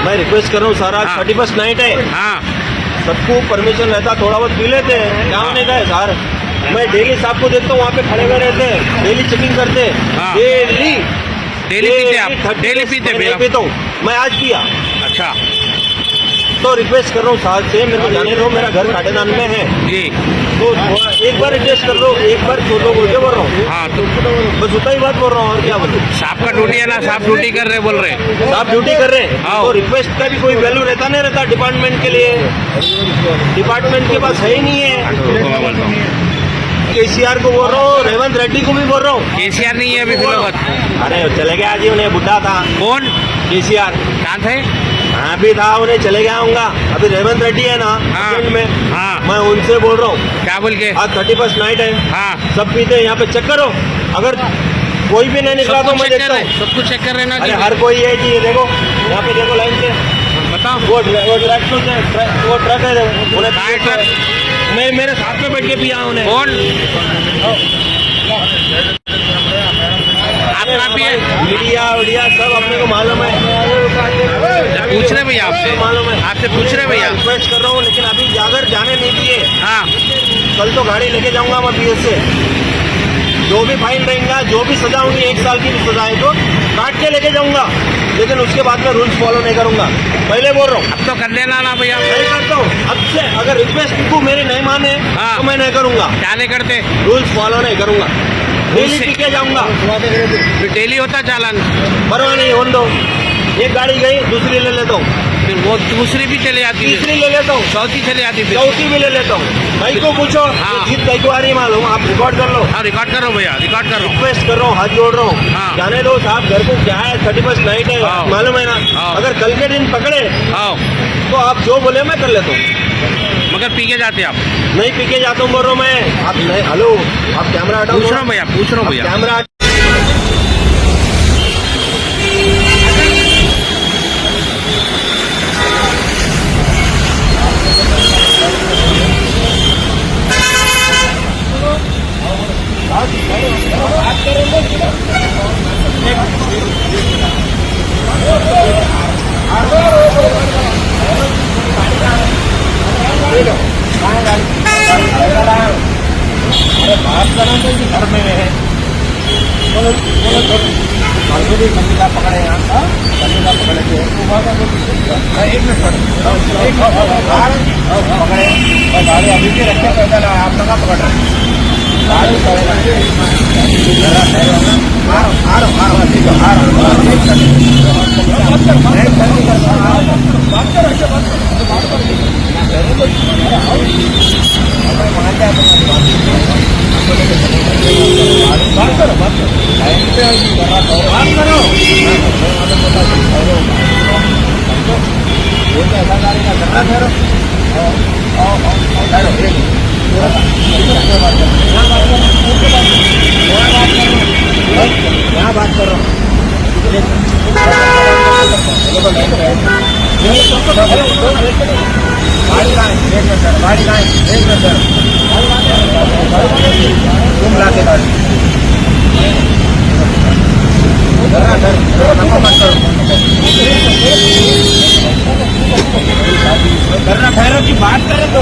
मैं रिक्वेस्ट कर रहा हूँ सर, आज 31st नाइट है, हाँ सबको परमिशन रहता, थोड़ा बहुत पी लेते हैं, क्या होने का है सर। मैं डेली साहब को देखता हूँ, वहाँ पे खड़े हुए रहते हैं, डेली चेकिंग करते हैं, हाँ। डेली डेली पीते आप? डेली पीते मैं पीता हूँ, मैं आज पिया। अच्छा तो रिक्वेस्ट कर रहा हूँ साहब से, मेरे को जाने दो, मेरा घर काटेदान में है, जी। तो थोड़ा एक बार एडजस्ट कर लो, एक बार छोड़ो, बोल के बोल रहा हूँ। हाँ तो बस उतना ही बात बोल रहा हूँ, और क्या बोलूँ। साहब का ड्यूटी है ना, साहब ड्यूटी कर रहे बोल रहे। आप ड्यूटी कर रहे हैं, हाँ। तो रिक्वेस्ट का भी कोई वैल्यू रहता नहीं रहता डिपार्टमेंट के लिए, डिपार्टमेंट के पास है ही नहीं है। मैं बोलता हूँ केसीआर को बोल रहा हूँ, रेवंत रेड्डी को भी बोल रहा हूँ। केसीआर नहीं है अभी फिलहाल। अरे चले गया जी, उन्हें बुढ़ा था कौन? केसीआर, कहाँ थे? हाँ भी था, उन्हें चले गया होगा। अभी रेवंत रेड्डी है ना हाँ। फ्रंट में, हाँ। मैं उनसे बोल रहा हूँ, क्या बोल के? आज 31st नाइट है, हाँ सब पीते हैं, यहाँ पे चेक करो, अगर कोई भी नहीं निकला तो मैं देखता हूँ। सब कुछ चेक कर रहे ना अरे जी। हर कोई है जी, ये देखो यहाँ पे देखो लाइन से, बताओ वो ट्रैक्टर है, वो ट्रक है, उन्हें कहाँ है ट्रक? मैं मेरे साथ में बैठ के पिया उन्हें। कौन? आप कहाँ पे हैं? मीडिया वीडिया सब अपने को मालूम है, पूछ रहे भैया आपसे, मालूम है, आपसे पूछ रहे भैया। रिक्वेस्ट कर रहा हूँ, लेकिन अभी जागर जाने नहीं दिए। हाँ कल तो गाड़ी लेके जाऊंगा मैं पीएस से, जो भी फाइन रहेगा, जो भी सजा होगी, 1 साल की भी सजा है तो काट के लेके जाऊंगा, लेकिन उसके बाद में रूल्स फॉलो नहीं करूंगा, पहले बोल रहा हूँ। अब तो कर देना ना भैया। नहीं करता हूँ अब से, अगर रिक्वेस्ट को मेरी नहीं माने हाँ। तो मैं नहीं करूंगा, क्या नहीं करते? रूल्स फॉलो नहीं करूंगा, डेली से- पी के जाऊंगा। फिर डेली होता चालान, परवाह नहीं, होने दो, एक गाड़ी गई दूसरी ले लेता हूँ, फिर वो दूसरी भी चले जाती है, तीसरी ले लेता हूँ, चौथी चले जाती है। चौथी भी ले लेता हूँ। भाई को पूछो, हाँ। जीत भाई को आ रही मालूम, आप रिकॉर्ड कर लो। हाँ रिकॉर्ड करो भैया, रिकॉर्ड करो। रिक्वेस्ट कर रहा हूँ, हाथ जोड़ रहा हूँ, हाँ। जाने दो साहब, घर को क्या है, 31st नाइट है, हाँ। मालूम है ना। हाँ। अगर कल के दिन पकड़े आओ, तो आप जो बोले मैं कर लेता हूँ, मगर पी के जाते आप? नहीं पी के जाता हूँ बोल रहा हूँ मैं। आप नहीं, हेलो, आप कैमरा हटाओ, पूछ रहा हूँ भैया, पूछ रहा हूँ भैया। कैमरा घर में है, मंजिला पकड़े यहाँ, मंजिला पकड़े थे, एक मिनट पकड़े, और गाड़ी अभी भी रखे पैदल, आप लगा पकड़ रहे हैं गाड़ी, यहाँ बात कर रहा हूँ, गाड़ी कहाँ है, एक मिनट, गाड़ी कहाँ है, एक मिनट, तुम ला के गाड़ी करना, ठहरो की बात करें तो